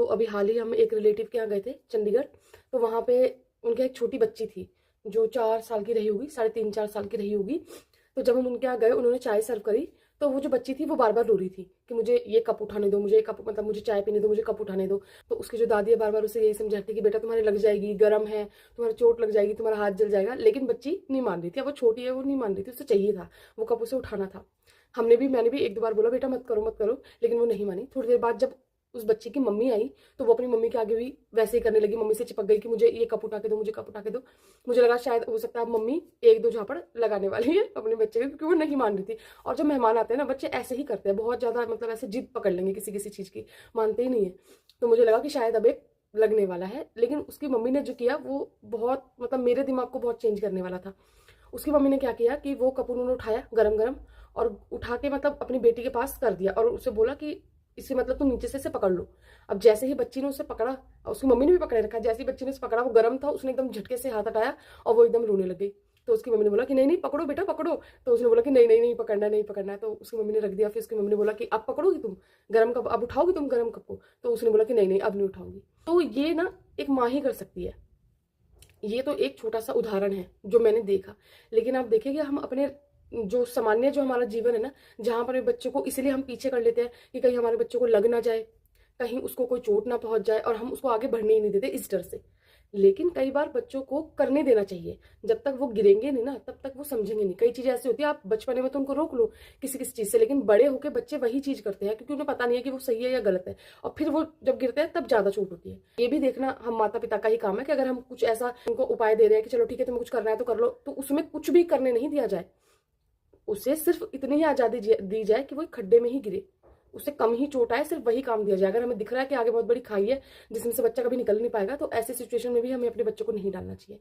तो अभी हाल ही हम एक रिलेटिव के यहाँ गए थे चंडीगढ़। तो वहाँ पे उनके एक छोटी बच्ची थी जो 4 साल की रही होगी, 3.5-4 साल की रही होगी। तो जब हम उनके यहाँ गए, उन्होंने चाय सर्व करी, तो वो जो बच्ची थी वो बार बार रो रही थी कि मुझे ये कप उठाने दो, मुझे ये कप, मतलब मुझे चाय पीने दो, मुझे कप उठाने दो। तो उसकी जो दादी है बार बार उसे यही समझाती कि बेटा तुम्हारे लग जाएगी, गर्म है, तुम्हारे चोट लग जाएगी, तुम्हारा हाथ जल जाएगा। लेकिन बच्ची नहीं मान रही थी। अब वो छोटी है, वो नहीं मान रही थी, उसे चाहिए था, वो कप उसे उठाना था। मैंने भी 1-2 बार बोला बेटा मत करो मत करो, लेकिन वो नहीं मानी। थोड़ी देर बाद जब उस बच्चे की मम्मी आई, तो वो अपनी मम्मी के आगे भी वैसे ही करने लगी, मम्मी से चिपक गई कि मुझे ये कप उठा के दो, मुझे कप उठा के दो। मुझे लगा शायद हो सकता है अब मम्मी 1-2 झापड़ लगाने वाली है अपने बच्चे के, क्योंकि वो नहीं मान रही थी। और जब मेहमान आते हैं ना, बच्चे ऐसे ही करते हैं, बहुत ज्यादा, मतलब ऐसे जिद पकड़ लेंगे किसी किसी चीज की, मानते ही नहीं है। तो मुझे लगा कि शायद अब एक लगने वाला है, लेकिन उसकी मम्मी ने जो किया वो बहुत, मतलब मेरे दिमाग को बहुत चेंज करने वाला था। उसकी मम्मी ने क्या किया कि वो कप उन्होंने उठाया गरम गरम, और उठा के मतलब अपनी बेटी के पास कर दिया, और उसे बोला कि इसे मतलब तुम नीचे से इसे पकड़ लो। अब जैसे ही बच्ची ने उसे पकड़ा, और उसकी मम्मी ने भी पकड़े रखा, जैसे ही बच्ची ने उसे पकड़ा, वो गर्म था, उसने एकदम झटके से हाथ हटाया और वो एकदम रोने लग गई। तो उसकी मम्मी ने बोला कि नहीं नहीं पकड़ो बेटा पकड़ो। तो उसने बोला कि नहीं नहीं नहीं पकड़ना है, नहीं पकड़ना है। तो उसकी मम्मी ने रख दिया। फिर उसकी मम्मी ने बोला कि अब पकड़ोगी तुम गर्म कप, अब उठाओगी तुम गर्म कप को? तो उसने बोला कि नहीं नहीं अब नहीं उठाऊंगी। तो ये ना एक माँ ही कर सकती है। ये तो एक छोटा सा उदाहरण है जो मैंने देखा। लेकिन आप देखेंगे हम अपने जो सामान्य जो हमारा जीवन है ना, जहां पर बच्चों को इसलिए हम पीछे कर लेते हैं कि कहीं हमारे बच्चों को लग ना जाए, कहीं उसको कोई चोट ना पहुंच जाए, और हम उसको आगे बढ़ने ही नहीं देते इस डर से। लेकिन कई बार बच्चों को करने देना चाहिए। जब तक वो गिरेंगे नहीं ना, तब तक वो समझेंगे नहीं। कई चीजें ऐसी होती है, आप बचपने में तो उनको रोक लो किसी किसी चीज से, लेकिन बड़े होकर बच्चे वही चीज करते हैं क्योंकि उन्हें पता नहीं है कि वो सही है या गलत है। और फिर वो जब गिरते हैं तब ज्यादा चोट होती है। ये भी देखना हम माता पिता का ही काम है कि अगर हम कुछ ऐसा उनको उपाय दे रहे हैं कि चलो ठीक है तुम्हें कुछ करना है तो कर लो, तो उसमें कुछ भी करने नहीं दिया जाए। उसे सिर्फ इतनी ही आजादी दी जाए कि वो एक खड्डे में ही गिरे, उससे कम ही चोट आए, सिर्फ वही काम दिया जाए। अगर हमें दिख रहा है कि आगे बहुत बड़ी खाई है जिसमें से बच्चा कभी निकल नहीं पाएगा, तो ऐसी सिचुएशन में भी हमें अपने बच्चों को नहीं डालना चाहिए।